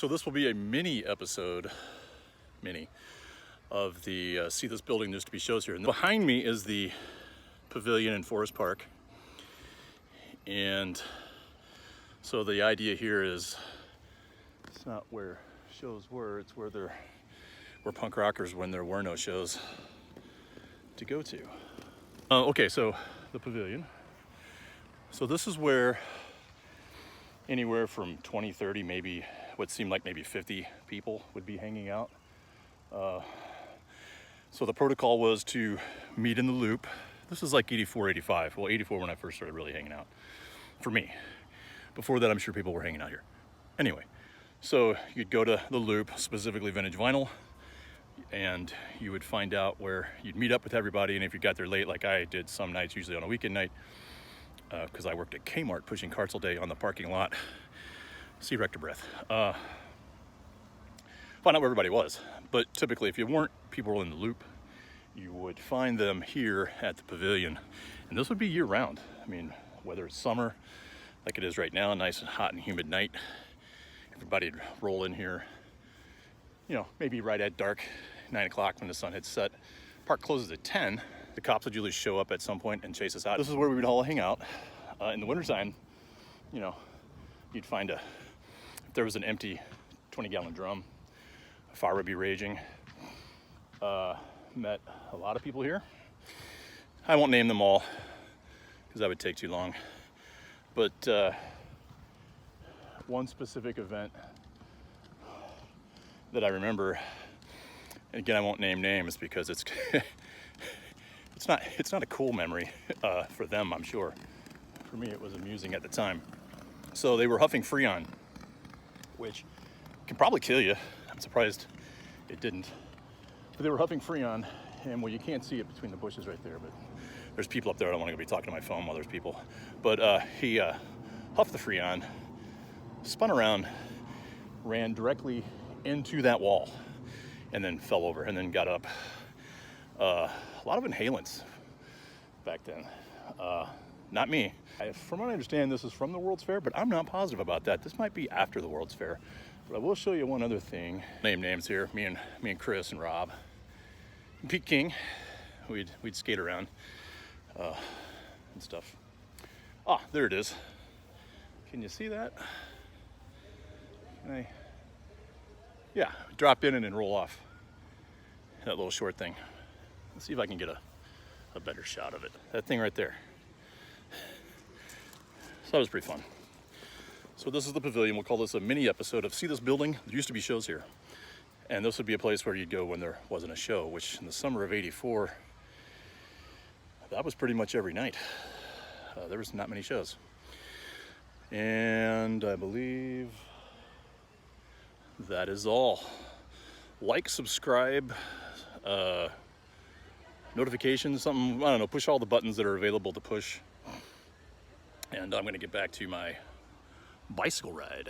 So this will be a mini episode, of the See This Building Used to Be shows here. And behind me is the Pavilion in Forest Park. And so the idea here is it's not where shows were, it's where there were punk rockers when there were no shows to go to. Okay, so the Pavilion. So this is where anywhere from 20, 30, maybe what seemed like maybe 50 people would be hanging out. So the protocol was to meet in the loop. This is like 84, 85. Well, 84 when I first started really hanging out, for me. Before that, I'm sure people were hanging out here. Anyway, so you'd go to the loop, specifically Vintage Vinyl, and you would find out where you'd meet up with everybody. And if you got there late, like I did some nights, usually on a weekend night, because I worked at Kmart pushing carts all day on the parking lot. Sea wrecked to breath. Find out where everybody was. But typically, if you weren't people were in the loop, you would find them here at the Pavilion. And this would be year round. I mean, whether it's summer, like it is right now, nice and hot and humid night, everybody'd roll in here, you know, maybe right at dark, 9 o'clock when the sun had set. Park closes at 10. The cops would usually show up at some point and chase us out. This is where we would all hang out. In the wintertime, you know, you'd find if there was an empty 20-gallon drum, a fire would be raging. Met a lot of people here. I won't name them all because that would take too long. But one specific event that I remember, and again, I won't name names because it's it's not a cool memory for them, I'm sure. For me, it was amusing at the time. So they were huffing Freon, which can probably kill you. I'm surprised it didn't. But they were huffing Freon, and well, you can't see it between the bushes right there, but there's people up there. I don't want to be talking to my phone while there's people. But he huffed the Freon, spun around, ran directly into that wall, and then fell over, and then got up. A lot of inhalants back then. Not me. From what I understand, this is from the World's Fair, but I'm not positive about that. This might be after the World's Fair. But I will show you one other thing. Name names here. Me and Chris and Rob. And Pete King. We'd skate around and stuff. Ah, there it is. Can you see that? Can I? Yeah, drop in and then roll off. That little short thing. Let's see if I can get a better shot of it. That thing right there. So that was pretty fun. So this is the Pavilion. We'll call this a mini episode of See This Building. There used to be shows here. And this would be a place where you'd go when there wasn't a show, which in the summer of '84, that was pretty much every night. There was not many shows. And I believe that is all. Like, subscribe, notifications, something, I don't know, push all the buttons that are available to push. And I'm gonna get back to my bicycle ride.